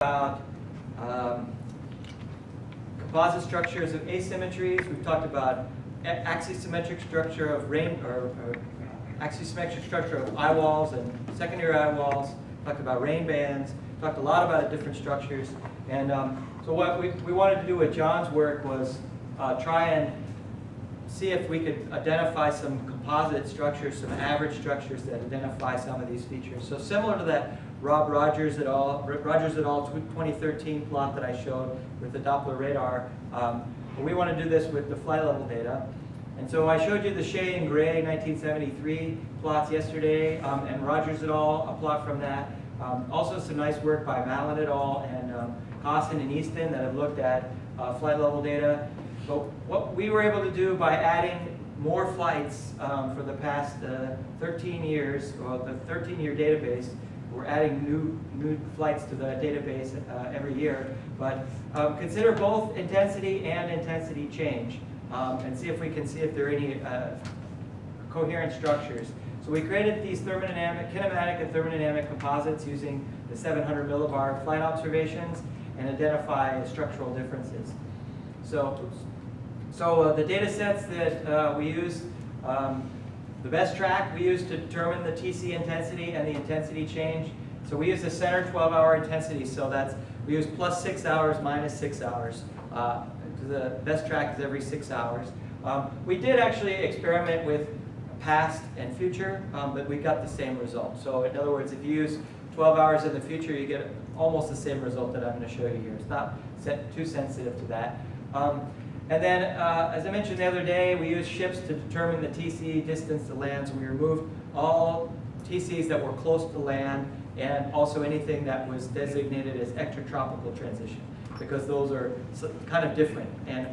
about composite structures of asymmetries. We've talked about axisymmetric structure of axisymmetric structure of eye walls and secondary eye walls. Talked about rain bands. Talked a lot about different structures. And so what we wanted to do with John's work was try and see if we could identify some composite structures, some average structures that identify some of these features. So similar to that Rogers et al. 2013 plot that I showed with the Doppler radar, we want to do this with the flight level data. And so I showed you the Shea and Gray 1973 plots yesterday, and Rogers et al. A plot from that. Also some nice work by Mallon et al. And Costin and Easton that have looked at flight level data. So what we were able to do by adding more flights for the past 13 years, or the 13-year database, we're adding new flights to the database every year, but consider both intensity and intensity change and see if we can see if there are any coherent structures. So we created these kinematic and thermodynamic composites using the 700 millibar flight observations and identify structural differences. So the data sets that we use, the best track we use to determine the TC intensity and the intensity change. So we use the center 12-hour intensity, so we use plus 6 hours, minus 6 hours. The best track is every 6 hours. We did actually experiment with past and future, but we got the same result. So in other words, if you use 12 hours in the future, you get almost the same result that I'm going to show you here. It's not too sensitive to that. And then, as I mentioned the other day, we used ships to determine the TC distance to land. So we removed all TCs that were close to land and also anything that was designated as extratropical transition, because those are kind of different. And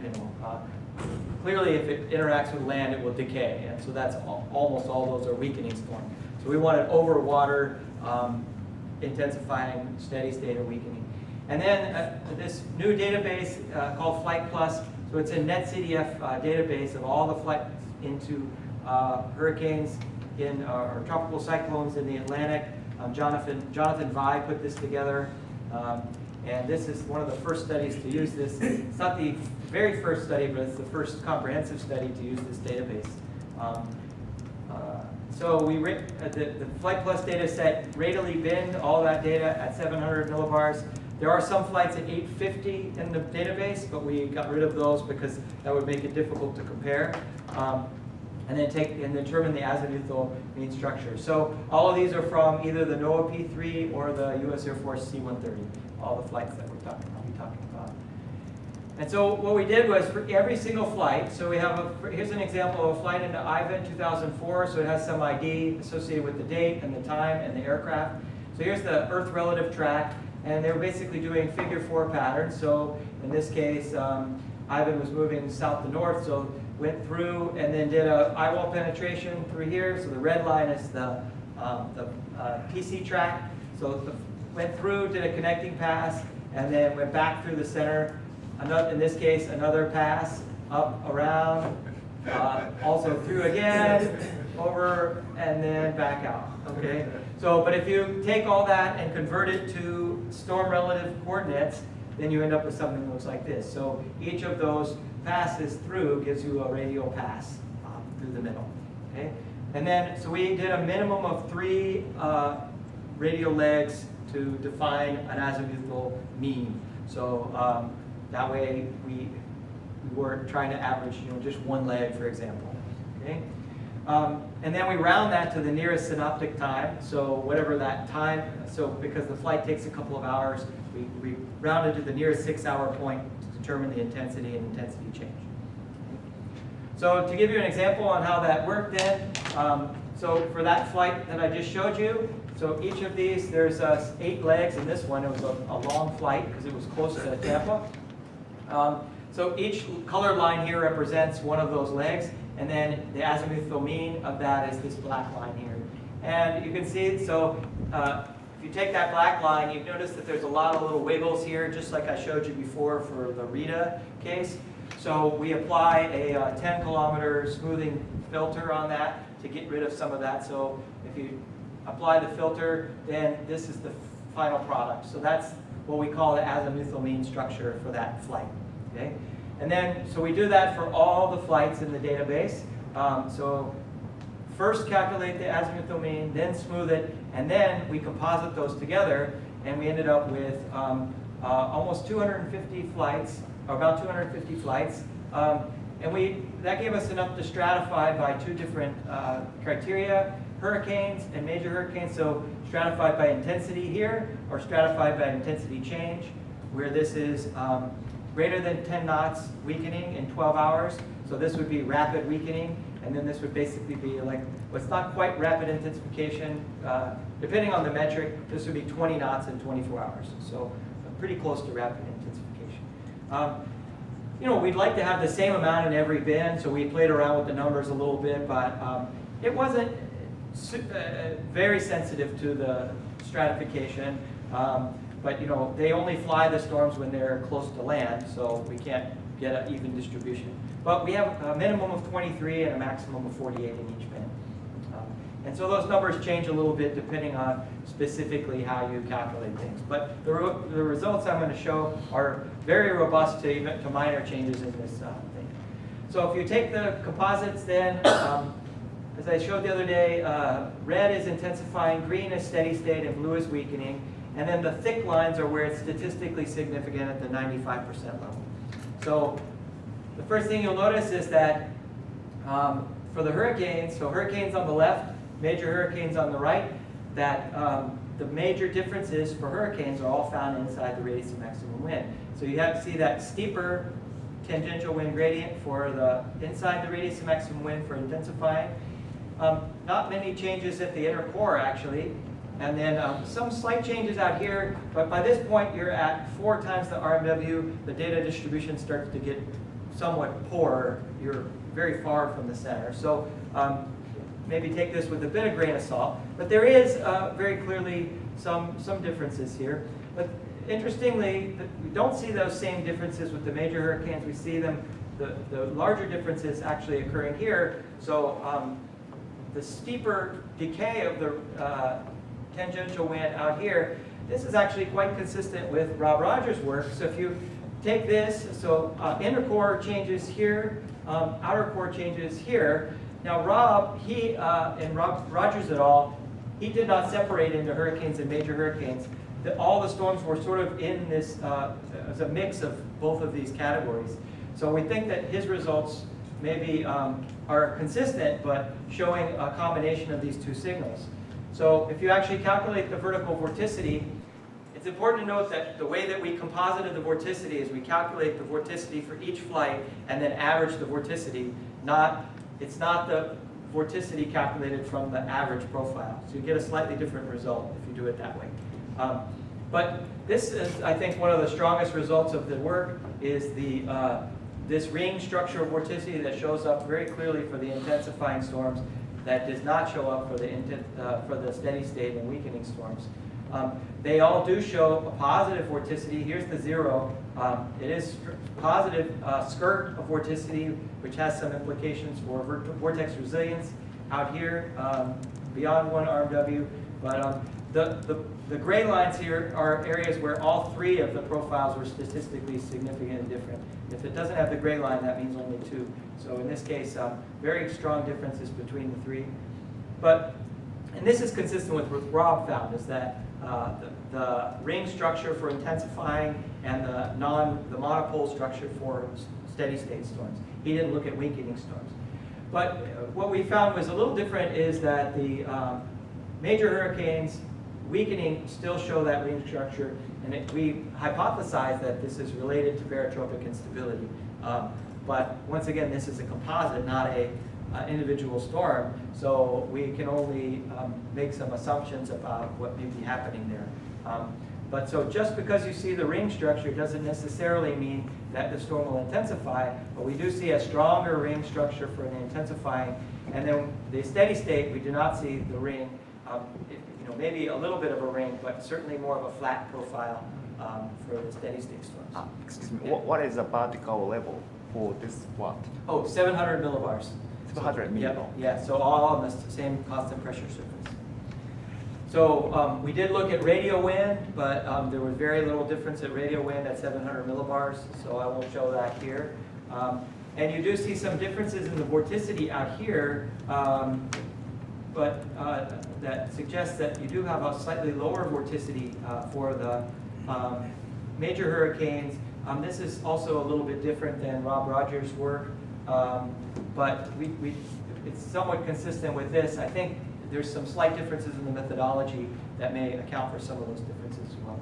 clearly, if it interacts with land, it will decay. And so that's almost all those are weakening storms. So we wanted over water, intensifying, steady state, or weakening. And then this new database called Flight Plus. So it's a NetCDF database of all the flights into hurricanes or tropical cyclones in the Atlantic. Jonathan Vai put this together. And this is one of the first studies to use this. It's not the very first study, but it's the first comprehensive study to use this database. So the Flight Plus data set radially binned all that data at 700 millibars. There are some flights at 850 in the database, but we got rid of those because that would make it difficult to compare. And then determine the azimuthal mean structure. So all of these are from either the NOAA P3 or the U.S. Air Force C-130, all the flights that I'll be talking about. And so what we did was for every single flight, so we have here's an example of a flight into Ivan 2004, so it has some ID associated with the date and the time and the aircraft. So here's the Earth relative track. And they were basically doing figure 4 patterns. So in this case, Ivan was moving south to north, so went through and then did a eyewall penetration through here. So the red line is the PC track. So went through, did a connecting pass, and then went back through the center. In this case, another pass, up, around, also through again, over, and then back out. Okay. So, but if you take all that and convert it to storm relative coordinates, then you end up with something that looks like this. So each of those passes through gives you a radial pass through the middle. Okay? And then, so we did a minimum of 3 radial legs to define an azimuthal mean. So that way we weren't trying to average, just one leg, for example. Okay? And then we round that to the nearest synoptic time, so whatever that time, so because the flight takes a couple of hours, we rounded to the nearest 6-hour point to determine the intensity and intensity change. So to give you an example on how that worked then, so for that flight that I just showed you, so each of these, there's 8 legs in this one. It was a long flight because it was close to Tampa. So each color line here represents one of those legs. And then the azimuthal mean of that is this black line here. And you can see, so if you take that black line, you notice that there's a lot of little wiggles here, just like I showed you before for the Rita case. So we apply a 10-kilometer smoothing filter on that to get rid of some of that. So if you apply the filter, then this is the final product. So that's what we call the azimuthal mean structure for that flight. Okay? And then, so we do that for all the flights in the database. So first calculate the azimuthal mean, then smooth it, and then we composite those together, and we ended up with almost 250 flights, or about 250 flights. And that gave us enough to stratify by two different criteria, hurricanes and major hurricanes. So stratified by intensity here, or stratified by intensity change, where this is greater than 10 knots weakening in 12 hours. So this would be rapid weakening, and then this would basically be like, what's not quite rapid intensification. Depending on the metric, this would be 20 knots in 24 hours. So pretty close to rapid intensification. You know, we'd like to have the same amount in every bin, so we played around with the numbers a little bit, but it wasn't very sensitive to the stratification. But you know, they only fly the storms when they're close to land, so we can't get an even distribution. But we have a minimum of 23 and a maximum of 48 in each bin. And so those numbers change a little bit depending on specifically how you calculate things. But the results I'm going to show are very robust to minor changes in this thing. So if you take the composites then, as I showed the other day, red is intensifying, green is steady state, and blue is weakening. And then the thick lines are where it's statistically significant at the 95% level. So the first thing you'll notice is that for the hurricanes, so hurricanes on the left, major hurricanes on the right, that the major differences for hurricanes are all found inside the radius of maximum wind. So you have to see that steeper tangential wind gradient for the inside the radius of maximum wind for intensifying. Not many changes at the inner core actually. And then some slight changes out here, but by this point you're at 4 times the RMW. The data distribution starts to get somewhat poorer. You're very far from the center. So maybe take this with a bit of grain of salt. But there is very clearly some differences here. But interestingly, we don't see those same differences with the major hurricanes. We see them, the larger differences actually occurring here. So the steeper decay of the tangential wind out here, this is actually quite consistent with Rob Rogers' work. So if you take this, so inner core changes here, outer core changes here. Now Rob, and Rob Rogers et al., he did not separate into hurricanes and major hurricanes. All the storms were sort of in this, as a mix of both of these categories. So we think that his results maybe are consistent, but showing a combination of these two signals. So if you actually calculate the vertical vorticity, it's important to note that the way that we composited the vorticity is we calculate the vorticity for each flight and then average the vorticity. It's not the vorticity calculated from the average profile. So you get a slightly different result if you do it that way. But this is, I think, one of the strongest results of the work is this ring structure of vorticity that shows up very clearly for the intensifying storms, that does not show up for the steady state and weakening storms. They all do show a positive vorticity. Here's the 0. It is positive skirt of vorticity, which has some implications for vortex resilience out here beyond 1 RMW. But the gray lines here are areas where all 3 of the profiles were statistically significant and different. If it doesn't have the gray line, that means only 2. So in this case, very strong differences between the 3. And this is consistent with what Rob found, is that the ring structure for intensifying and the monopole structure for steady state storms. He didn't look at weakening storms. But what we found was a little different, is that the major hurricanes weakening still show that ring structure, and we hypothesized that this is related to barotropic instability. But once again, this is a composite, not a individual storm, so we can only make some assumptions about what may be happening there. But so just because you see the ring structure doesn't necessarily mean that the storm will intensify, but we do see a stronger ring structure for the intensifying, and then the steady state, we do not see the ring. Maybe a little bit of a ring, but certainly more of a flat profile for the steady state storms. Excuse me, Yeah. what is the particle level for this what? Oh, 700 millibars. 700 millibars. Yeah, so all on the same constant pressure surface. So we did look at radial wind, but there was very little difference at radial wind at 700 millibars, so I won't show that here. And you do see some differences in the vorticity out here, but that suggests that you do have a slightly lower vorticity for the major hurricanes. This is also a little bit different than Rob Rogers' work, but it's somewhat consistent with this. I think there's some slight differences in the methodology that may account for some of those differences as well.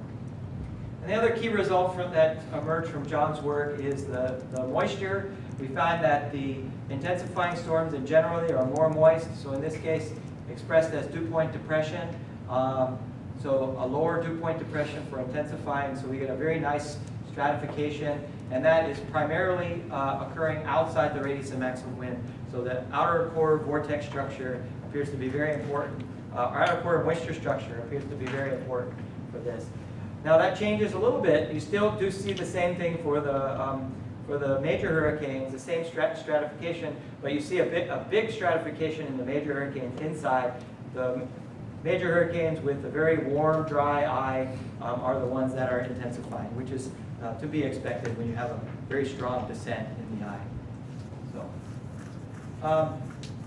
And the other key result that emerged from John's work is the moisture. We find that the intensifying storms in generally are more moist, so in this case expressed as dew point depression. So a lower dew point depression for intensifying, so we get a very nice stratification, and that is primarily occurring outside the radius of maximum wind. So the outer core vortex structure appears to be very important. Our outer core moisture structure appears to be very important for this. Now that changes a little bit. You still do see the same thing for the major hurricanes, the same stratification, but you see a big stratification in the major hurricanes inside. The major hurricanes with a very warm, dry eye are the ones that are intensifying, which is to be expected when you have a very strong descent in the eye.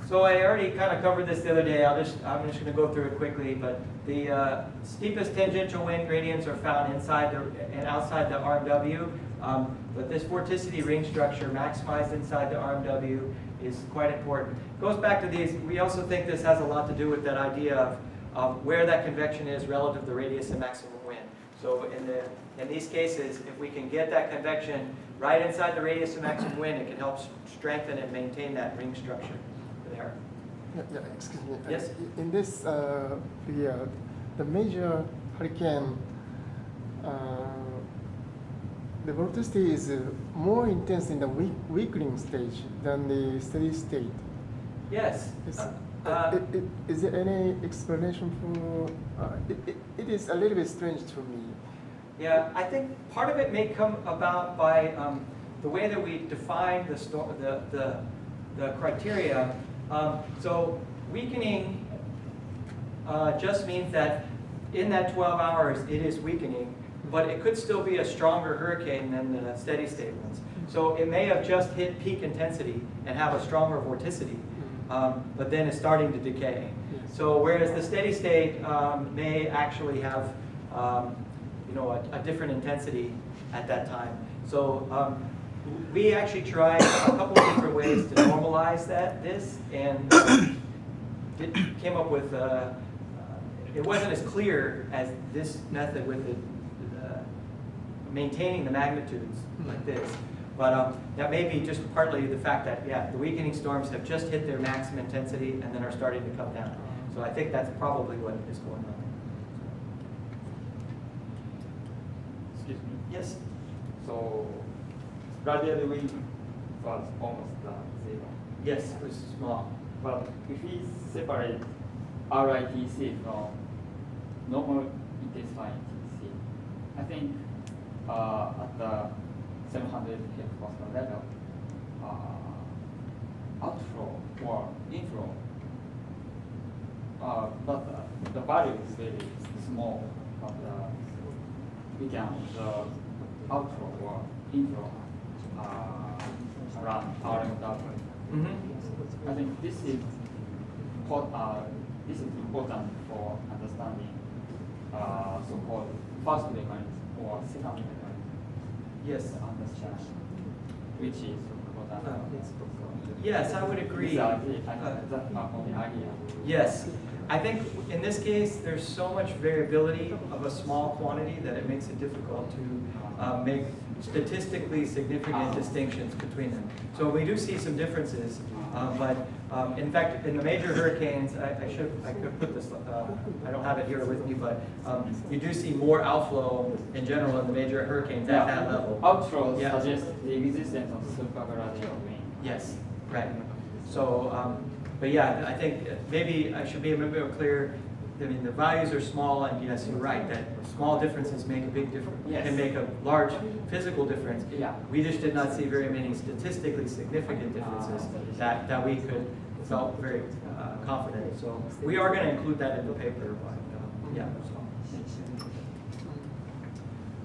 So I already kind of covered this the other day. I'm just going to go through it quickly. But the steepest tangential wind gradients are found inside and outside the RMW. But this vorticity ring structure maximized inside the RMW is quite important. It goes back to these. We also think this has a lot to do with that idea of where that convection is relative to the radius of maximum wind. So in these cases, if we can get that convection right inside the radius of maximum wind, it can help strengthen and maintain that ring structure there. Yeah, excuse me. Yes? In this period, the major hurricane, the vorticity is more intense in the weakening stage than the steady state. Yes. Is there any explanation for? It is a little bit strange to me. Yeah, I think part of it may come about by the way that we define the criteria. So weakening just means that in that 12 hours it is weakening, but it could still be a stronger hurricane than the steady state ones. So it may have just hit peak intensity and have a stronger vorticity, but then it's starting to decay. So whereas the steady state may actually have a different intensity at that time. So we actually tried a couple of different ways to normalize this, and came up with, it wasn't as clear as this method with maintaining the magnitudes like this. But that may be just partly the fact that, yeah, the weakening storms have just hit their maximum intensity and then are starting to come down. So I think that's probably what is going on. Excuse me. Yes? So, radial wind was almost zero. Yes, it was small. But if we separate RITC from normal intensifying TC, I think at the 700 hectopascal level, outflow or inflow, but the value is very small, but we can the outflow or inflow around RMW. I think this is important for understanding so-called first mechanism or second mechanism. Yes. Understand which is important. Yes, I would agree. These are the idea. Yes. I think in this case, there's so much variability of a small quantity that it makes it difficult to make statistically significant distinctions between them. So we do see some differences, but in fact, in the major hurricanes, I could put this, I don't have it here with me, but you do see more outflow in general in the major hurricanes at that level. Outflow suggests the existence of supergradual wind. Yes, right. So, but yeah, I think maybe I should be a bit more clear. I mean, the values are small, and yes, you're right, that small differences make a big difference, can make a large physical difference. Yeah. We just did not see very many statistically significant differences that we felt very confident. So we are going to include that in the paper, but Yeah.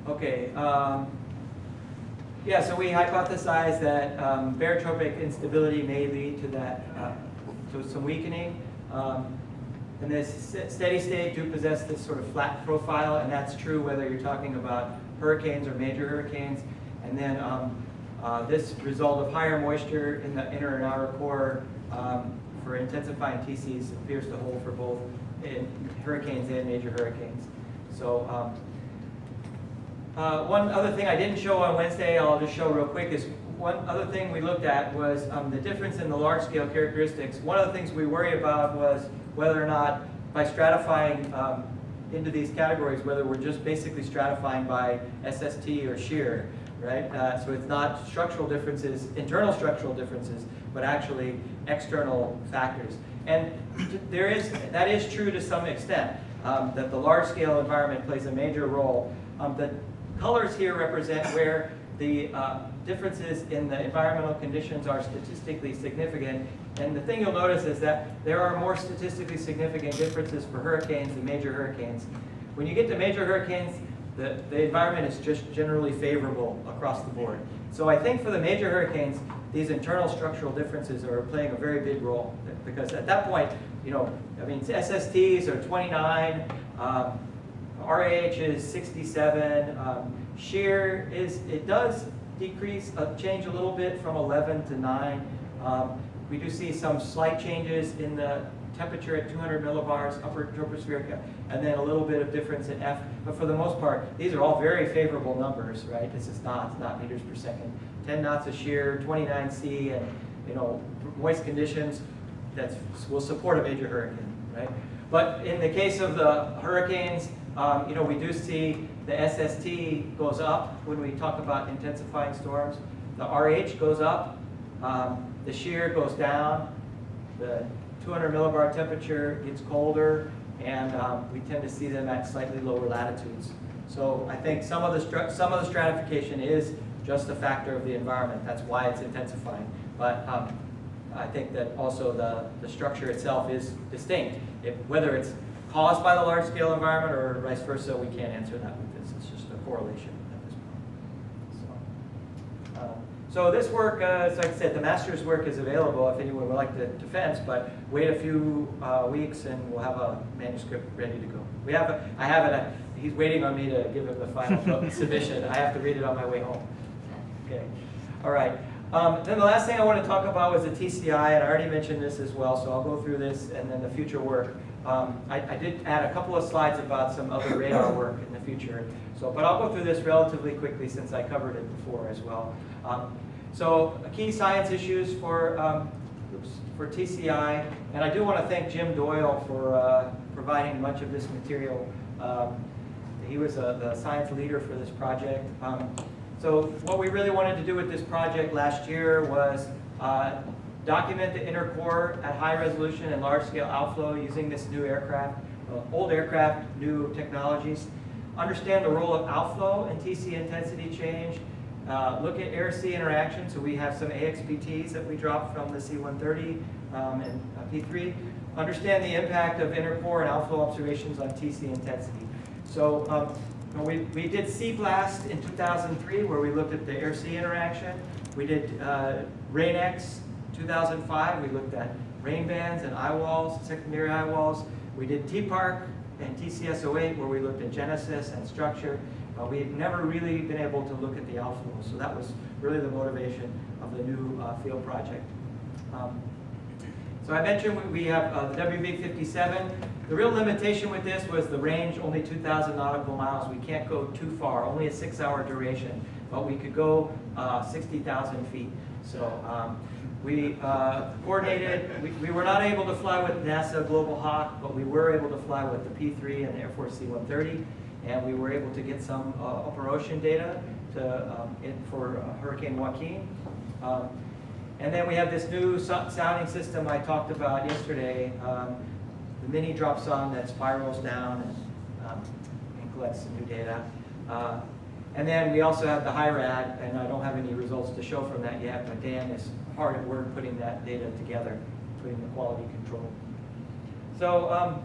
Okay. Yeah, so we hypothesize that barotropic instability may lead to that, to some weakening. And this steady state do possess this sort of flat profile, and that's true whether you're talking about hurricanes or major hurricanes. And then this result of higher moisture in the inner and outer core for intensifying TCs appears to hold for both in hurricanes and major hurricanes. So one other thing I didn't show on Wednesday, I'll just show real quick, is one other thing we looked at was the difference in the large-scale characteristics. One of the things we worry about was whether or not by stratifying into these categories, whether we're just basically stratifying by SST or shear, right? So it's not structural differences, internal structural differences, but actually external factors. And that is true to some extent, that the large-scale environment plays a major role. The colors here represent where the differences in the environmental conditions are statistically significant. And the thing you'll notice is that there are more statistically significant differences for hurricanes than major hurricanes. When you get to major hurricanes, the environment is just generally favorable across the board. So I think for the major hurricanes, these internal structural differences are playing a very big role. Because at that point, you know, I mean, SSTs are 29, RAH is 67, shear it does decrease, change a little bit from 11 to 9. We do see some slight changes in the temperature at 200 millibars, upper tropospheric, and then a little bit of difference in F. But for the most part, these are all very favorable numbers, right? This is knots, not meters per second. 10 knots of shear, 29 C, and you know, moist conditions that will support a major hurricane, right? But in the case of the hurricanes, you know, we do see the SST goes up when we talk about intensifying storms. The RH goes up. The shear goes down. The 200 millibar temperature gets colder, and we tend to see them at slightly lower latitudes. So I think some of the stratification is just a factor of the environment. That's why it's intensifying. But I think that also the structure itself is distinct. Whether it's caused by the large-scale environment or vice versa, we can't answer that with this. It's just a correlation at this point. So this work, as I said, the master's work is available if anyone would like to fence, but wait a few weeks and we'll have a manuscript ready to go. I have it. He's waiting on me to give him the final submission. I have to read it on my way home. Okay. All right. Then the last thing I want to talk about was the TCI, and I already mentioned this as well, so I'll go through this and then the future work. I did add a couple of slides about some other radar work in the future, but I'll go through this relatively quickly since I covered it before as well. So key science issues for TCI, and I do want to thank Jim Doyle for providing much of this material. He was the science leader for this project. So what we really wanted to do with this project last year was document the inner core at high resolution and large scale outflow using this new aircraft, old aircraft, new technologies. Understand the role of outflow in TC intensity change. Look at air-sea interaction. So we have some AXPTs that we dropped from the C-130 and P3. Understand the impact of inner core and outflow observations on TC intensity. So we did C-Blast in 2003 where we looked at the air-sea interaction. We did RAIN-X 2005. We looked at rain bands and eye walls, secondary eye walls. We did TPARC and TCS-08 where we looked at genesis and structure. We've never really been able to look at the outflow, so that was really the motivation of the new field project. So I mentioned we have the WB-57. The real limitation with this was the range, only 2,000 nautical miles. We can't go too far, only a 6-hour duration, but we could go 60,000 feet. So we coordinated, we were not able to fly with NASA Global Hawk, but we were able to fly with the P3 and the Air Force C-130. And we were able to get some upper ocean data for Hurricane Joaquin. And then we have this new sounding system I talked about yesterday, the mini dropsonde that spirals down and collects some new data. And then we also have the HIRAD, and I don't have any results to show from that yet, but Dan is hard at work putting that data together, putting the quality control. So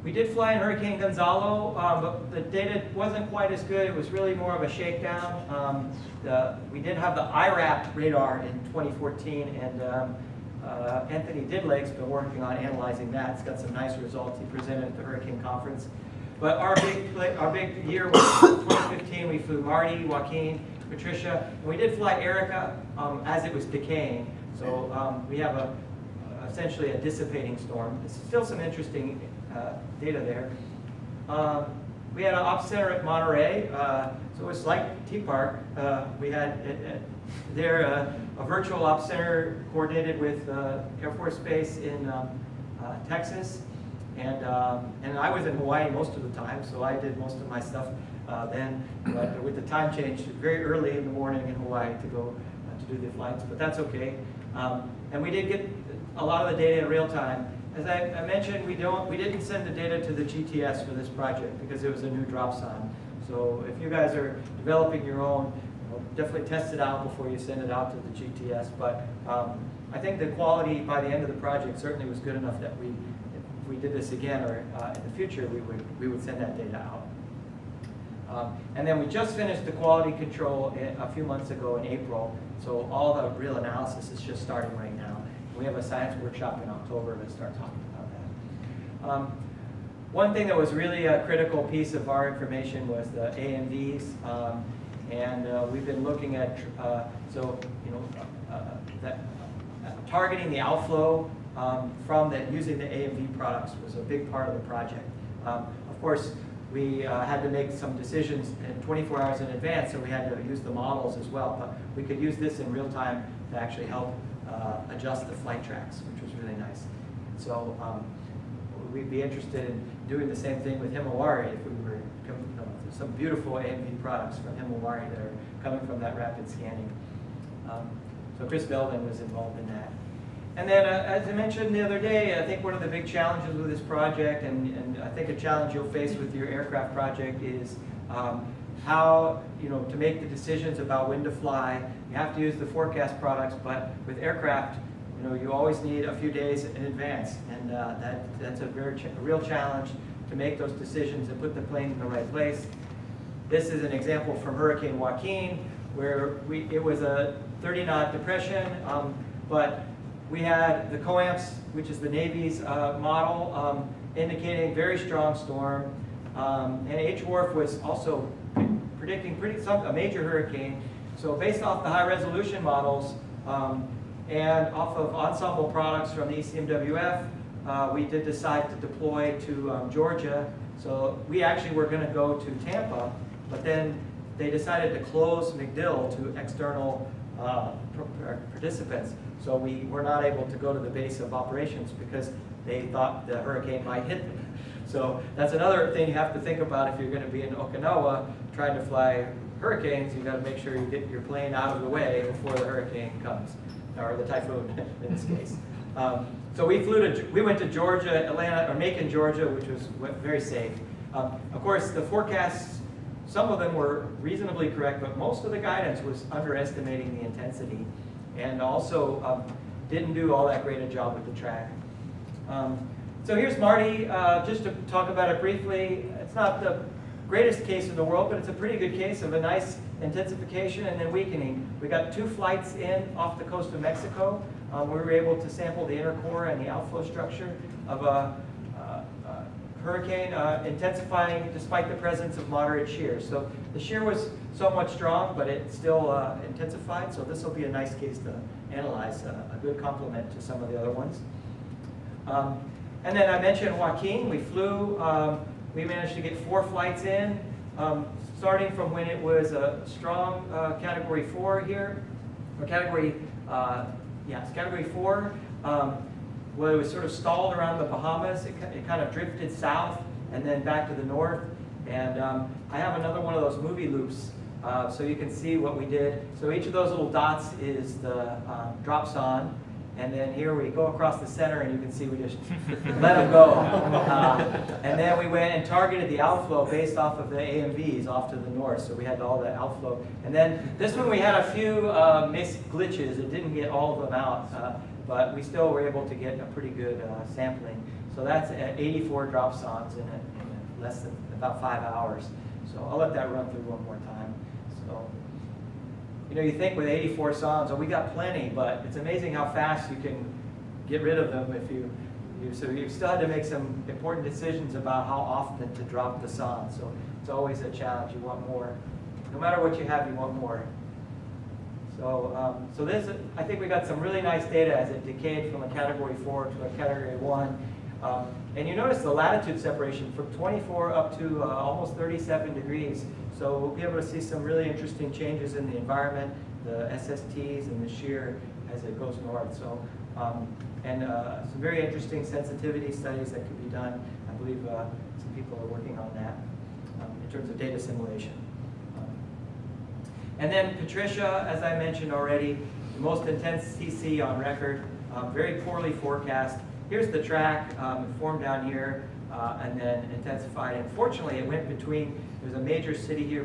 We did fly in Hurricane Gonzalo, but the data wasn't quite as good. It was really more of a shakedown. We did have the IRAP radar in 2014, and Anthony Didlake's been working on analyzing that. It's got some nice results he presented at the Hurricane Conference. But our big year was 2015. We flew Marty, Joaquin, Patricia, and we did fly Erica as it was decaying. So we have essentially a dissipating storm. There's still some interesting data there. We had an ops center at Monterey, so it was like T-Park. We had there a virtual ops center coordinated with Air Force Base in Texas. And I was in Hawaii most of the time, so I did most of my stuff then. But with the time change, very early in the morning in Hawaii to go to do the flights, but that's okay. And we did get a lot of the data in real time. As I mentioned, we didn't send the data to the GTS for this project because it was a new dropsonde. So if you guys are developing your own, definitely test it out before you send it out to the GTS. But I think the quality by the end of the project certainly was good enough that if we did this again or in the future, we would send that data out. And then we just finished the quality control a few months ago in April. So all the real analysis is just starting right now. We have a science workshop in October to start talking about that. One thing that was really a critical piece of our information was the AMVs, and we've been looking at targeting the outflow from using the AMV products was a big part of the project. Of course, we had to make some decisions in 24 hours in advance, so we had to use the models as well. But we could use this in real time to actually help adjust the flight tracks, which was really nice. So we'd be interested in doing the same thing with Himawari if we were some beautiful AMV products from Himawari that are coming from that rapid scanning. So Chris Belvin was involved in that. And then, as I mentioned the other day, I think one of the big challenges with this project, and I think a challenge you'll face with your aircraft project is how, to make the decisions about when to fly. You have to use the forecast products, but with aircraft, you always need a few days in advance, and that's a real challenge to make those decisions and put the plane in the right place. This is an example from Hurricane Joaquin, where it was a 30-knot depression, but we had the COAMPS, which is the Navy's model, indicating very strong storm, and HWRF was also predicting a major hurricane. So based off the high-resolution models and off of ensemble products from the ECMWF, we did decide to deploy to Georgia. So we actually were going to go to Tampa, but then they decided to close MacDill to external participants. So we were not able to go to the base of operations because they thought the hurricane might hit them. So that's another thing you have to think about if you're going to be in Okinawa trying to fly hurricanes. You've got to make sure you get your plane out of the way before the hurricane comes, or the typhoon in this case. So we went to Georgia, Atlanta, or Macon, Georgia, which was very safe. Of course, the forecasts, some of them were reasonably correct, but most of the guidance was underestimating the intensity, and also didn't do all that great a job with the track. So here's Marty, just to talk about it briefly. It's not the greatest case in the world, but it's a pretty good case of a nice intensification and then weakening. We got 2 flights in off the coast of Mexico. We were able to sample the inner core and the outflow structure of a hurricane intensifying despite the presence of moderate shear. So the shear was somewhat strong, but it still intensified. So this will be a nice case to analyze, a good complement to some of the other ones. And then I mentioned Joaquin. We flew. We managed to get 4 flights in, starting from when it was a strong Category 4 here, or Category, yes, Category 4. Well, it was sort of stalled around the Bahamas. It kind of drifted south and then back to the north. And I have another one of those movie loops so you can see what we did. So each of those little dots is the dropsonde. And then here we go across the center, and you can see we just let them go. And then we went and targeted the outflow based off of the AMVs off to the north. So we had all the outflow. And then this one we had a few missed glitches. It didn't get all of them out, but we still were able to get a pretty good sampling. So that's at 84 dropsondes in less than about 5 hours. So I'll let that run through one more time. So, you know, you think with 84 sondes, oh, we got plenty, but it's amazing how fast you can get rid of them if so you've still had to make some important decisions about how often to drop the sonde. So it's always a challenge. You want more. No matter what you have, you want more. So, so this, I think we got some really nice data as it decayed from a category 4 to a category 1. And you notice the latitude separation from 24 up to almost 37 degrees. So we'll be able to see some really interesting changes in the environment, the SSTs and the shear as it goes north. So, and some very interesting sensitivity studies that could be done. I believe some people are working on that in terms of data simulation. And then Patricia, as I mentioned already, the most intense CC on record, very poorly forecast. Here's the track, it formed down here and then intensified. And fortunately, it went between, there's a major city here,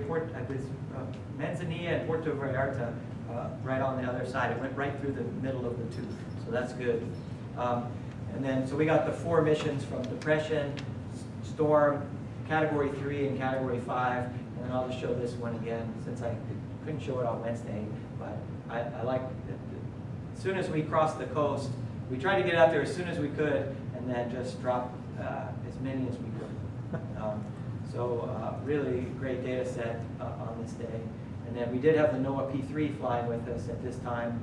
Manzanilla and Puerto Vallarta, right on the other side. It went right through the middle of the two, so that's good. And then, so we got the 4 missions from depression, storm, category 3 and category 5. And then I'll just show this one again since I couldn't show it on Wednesday, but I like it. As soon as we crossed the coast, we tried to get out there as soon as we could and then just drop as many as we could. So really great data set on this day. And then we did have the NOAA P3 flying with us at this time.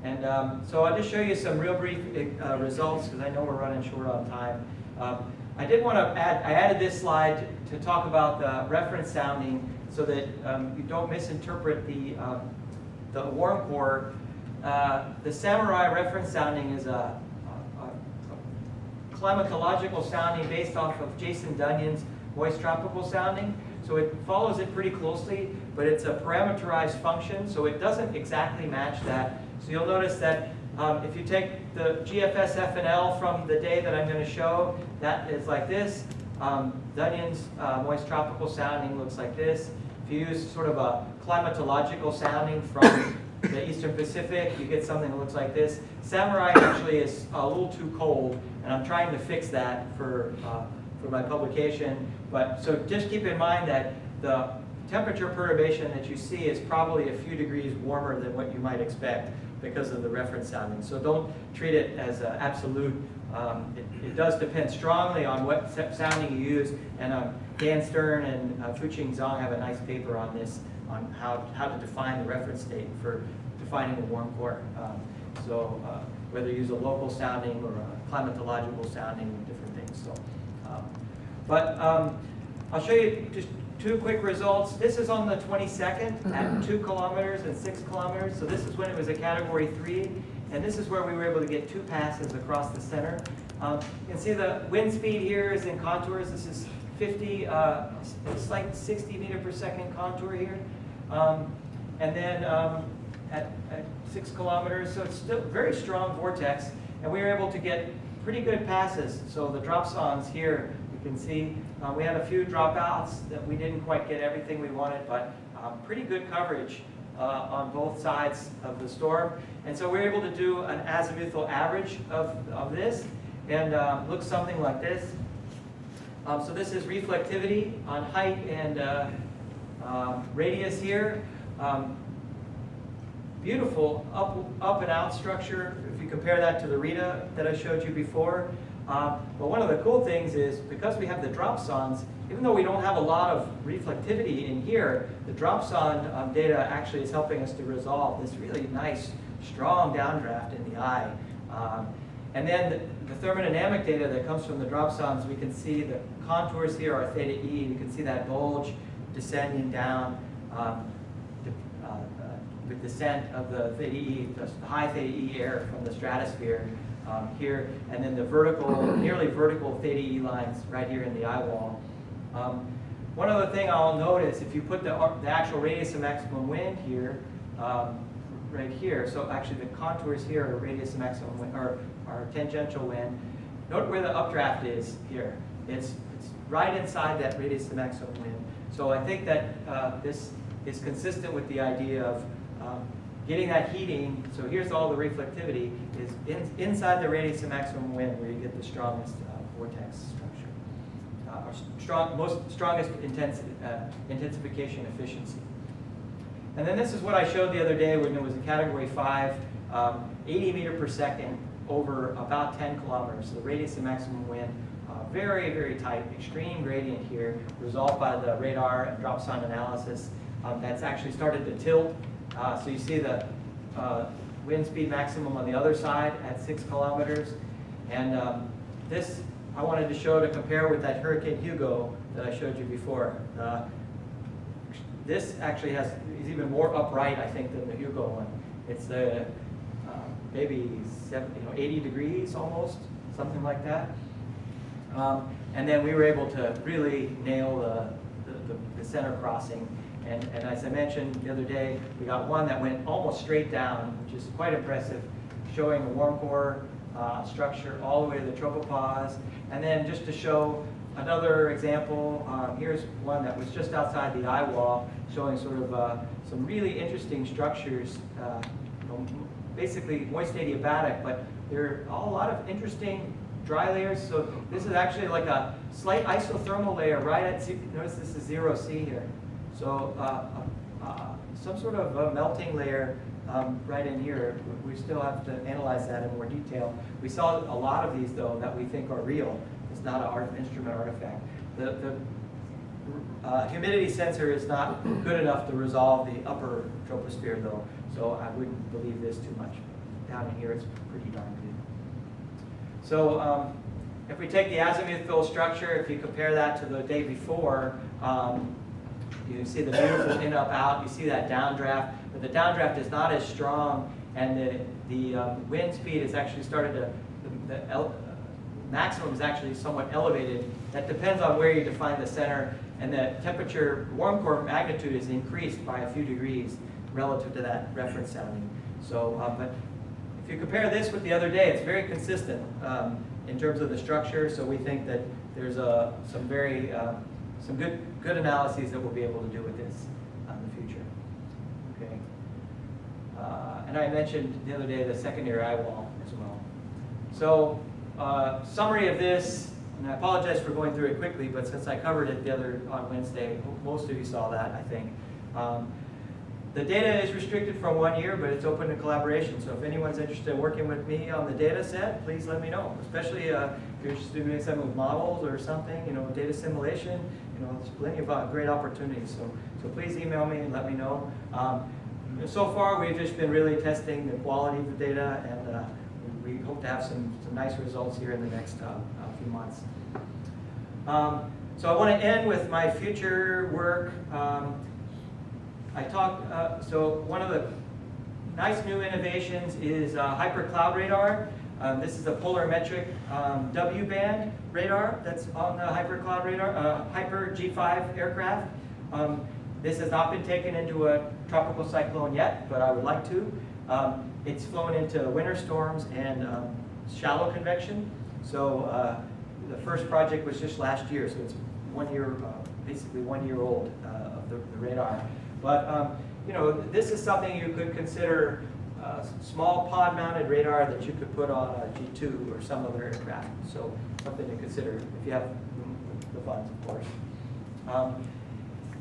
And so I'll just show you some real brief results because I know we're running short on time. I did want to add, I added this slide to talk about the reference sounding so that you don't misinterpret the warm core. The Samurai reference sounding is a climatological sounding based off of Jason Dunnion's moist tropical sounding. So it follows it pretty closely, but it's a parameterized function, so it doesn't exactly match that. So you'll notice that if you take the GFS FNL from the day that I'm going to show, that is like this. Dunnion's moist tropical sounding looks like this. If you use sort of a climatological sounding from the Eastern Pacific, you get something that looks like this. Samurai actually is a little too cold, and I'm trying to fix that for my publication. But so just keep in mind that the temperature perturbation that you see is probably a few degrees warmer than what you might expect because of the reference sounding. So don't treat it as absolute. It does depend strongly on what sounding you use. And Dan Stern and Fuqing Zhang have a nice paper on this, on how to define the reference state for defining the warm core. So whether you use a local sounding or a climatological sounding, different things. So, I'll show you just 2 quick results. This is on the 22nd at 2 kilometers and 6 kilometers. So this is when it was a category 3. And this is where we were able to get 2 passes across the center. You can see the wind speed here is in contours. This is 50, it's like 60 meter per second contour here. And then at 6 kilometers, so it's still very strong vortex. And we were able to get pretty good passes. So the dropsondes here, you can see we had a few dropouts that we didn't quite get everything we wanted, but pretty good coverage on both sides of the storm. And so we're able to do an azimuthal average of this, and looks something like this. So this is reflectivity on height and radius here. Beautiful up and out structure if you compare that to the Rita that I showed you before. But one of the cool things is because we have the dropsondes, even though we don't have a lot of reflectivity in here, the dropsonde data actually is helping us to resolve this really nice, strong downdraft in the eye. And then the thermodynamic data that comes from the dropsondes, we can see the contours here are theta E. You can see that bulge descending down with descent of the theta E, the high theta E air from the stratosphere here, and then the vertical, nearly vertical theta E lines right here in the eye wall. One other thing I'll note is if you put the actual radius of maximum wind here, right here, so actually the contours here are radius of maximum wind, or tangential wind. Note where the updraft is here. It's right inside that radius of maximum wind. So I think that this is consistent with the idea of getting that heating, so here's all the reflectivity, is inside the radius of maximum wind where you get the strongest vortex structure, or strongest intensification efficiency. And then this is what I showed the other day when it was a category 5, 80 meter per second over about 10 kilometers. So the radius of maximum wind, very, very tight, extreme gradient here, resolved by the radar and dropsonde analysis. That's actually started to tilt. So you see the wind speed maximum on the other side at 6 kilometers. And this I wanted to show to compare with that Hurricane Hugo that I showed you before. This actually is even more upright, I think, than the Hugo one. It's maybe 80 degrees almost, something like that. And then we were able to really nail the center crossing. And as I mentioned the other day, we got one that went almost straight down, which is quite impressive, showing a warm core structure all the way to the tropopause. And then just to show another example, here's one that was just outside the eye wall, showing sort of some really interesting structures, basically moist adiabatic, but there are a lot of interesting dry layers. So this is actually like a slight isothermal layer right at, notice this is 0C here. So some sort of a melting layer right in here. We still have to analyze that in more detail. We saw a lot of these though that we think are real. It's not an instrument artifact. The humidity sensor is not good enough to resolve the upper troposphere though, so I wouldn't believe this too much. Down in here it's pretty darn good. So if we take the azimuth fill structure, if you compare that to the day before, you see the beautiful in, up, out. You see that downdraft, but the downdraft is not as strong, and the wind speed is actually started to, the maximum is actually somewhat elevated. That depends on where you define the center, and the temperature, warm core magnitude is increased by a few degrees relative to that reference sounding. So, but if you compare this with the other day, it's very consistent in terms of the structure. So we think that there's some very some good analyses that we'll be able to do with this in the future. Okay. And I mentioned the other day the secondary eye wall as well. So summary of this, and I apologize for going through it quickly, but since I covered it on Wednesday, most of you saw that, I think. The data is restricted for 1 year, but it's open to collaboration. So if anyone's interested in working with me on the data set, please let me know. Especially if you're interested in doing something with models or something, data simulation, there's plenty of great opportunities. So please email me and let me know. So far, we've just been really testing the quality of the data, and we hope to have some nice results here in the next few months. So I want to end with my future work. So one of the nice new innovations is hypercloud radar. This is a polarimetric W-band radar that's on the hypercloud radar, Hyper G5 aircraft. This has not been taken into a tropical cyclone yet, but I would like to. It's flown into winter storms and shallow convection. So the first project was just last year, so it's 1 year, basically 1 year old of the radar. But this is something you could consider small pod-mounted radar that you could put on a G2 or some other aircraft. So something to consider if you have the funds, of course.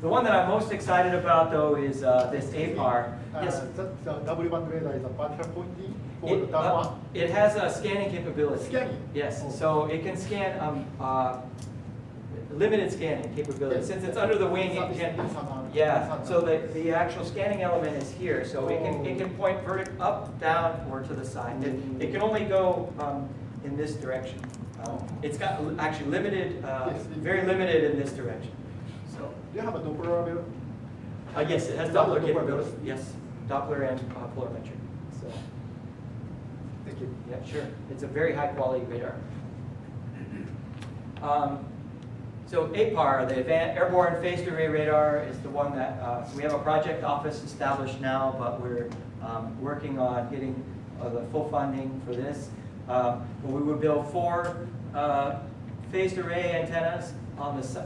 The one that I'm most excited about, though, is this APAR. Yes. That W-band radar is a partial pointing for that one? It has a scanning capability. Scanning? Yes. Oh. So it can scan limited scanning capability. Yes. Since it's under the wing, it can. Yeah. So the actual scanning element is here. So it can point up, down, or to the side. It can only go in this direction. It's got actually limited, very limited in this direction. So. Do you have a Doppler radar? Yes, it has Doppler capability. Yes, Doppler and polarimetric. So. Thank you. Yeah, sure. It's a very high quality radar. So APAR, the Airborne Phased Array Radar, is the one that we have a project office established now, but we're working on getting the full funding for this. We would build 4 phased array antennas,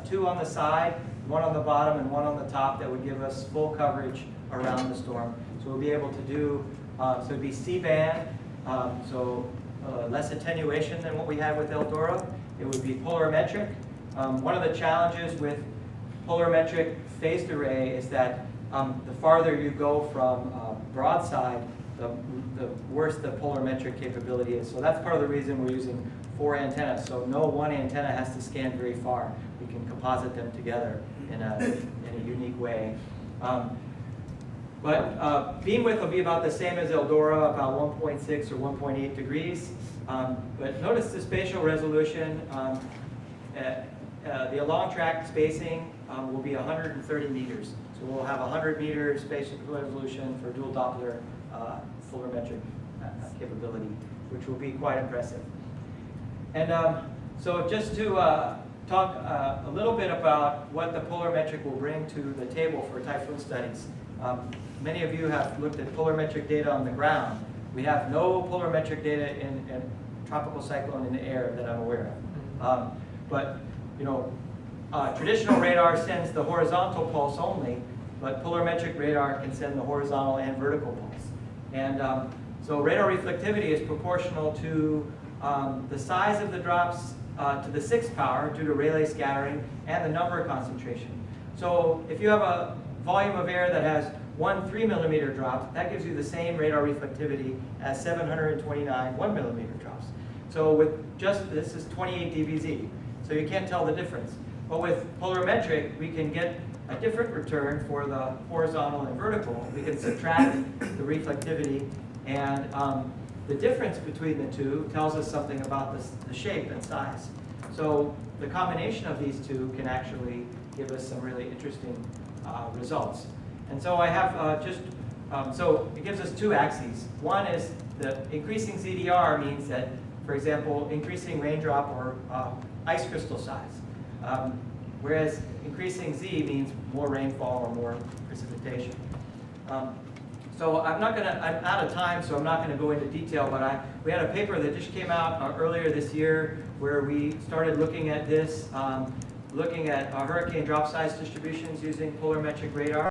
2 on the side, one on the bottom and one on the top that would give us full coverage around the storm. So we'll be able to do, so it'd be C-band, less attenuation than what we had with Eldora. It would be polarimetric. One of the challenges with polarimetric phased array is that the farther you go from broadside, the worse the polarimetric capability is. So that's part of the reason we're using 4 antennas. So no one antenna has to scan very far. We can composite them together in a unique way. Beam width will be about the same as Eldora, about 1.6 or 1.8 degrees. But notice the spatial resolution. The along track spacing will be 130 meters. So we'll have 100-meter spatial resolution for dual Doppler polarimetric capability, which will be quite impressive. And so just to talk a little bit about what the polarimetric will bring to the table for typhoon studies. Many of you have looked at polarimetric data on the ground. We have no polarimetric data in tropical cyclone in the air that I'm aware of. But you know, traditional radar sends the horizontal pulse only, but polarimetric radar can send the horizontal and vertical pulse. And so radar reflectivity is proportional to the size of the drops to the 6th power due to Rayleigh scattering and the number concentration. So if you have a volume of air that has 1 3-millimeter drop, that gives you the same radar reflectivity as 729 1-millimeter drops. So with just, this is 28 dBz, so you can't tell the difference. But with polarimetric, we can get a different return for the horizontal and vertical. We can subtract the reflectivity, and the difference between the two tells us something about the shape and size. So the combination of these two can actually give us some really interesting results. And so I have so it gives us 2 axes. One is the increasing ZDR means that, for example, increasing raindrop or ice crystal size. Whereas increasing Z means more rainfall or more precipitation. So I'm out of time, so I'm not going to go into detail, but we had a paper that just came out earlier this year where we started looking at this, looking at hurricane drop size distributions using polarimetric radar.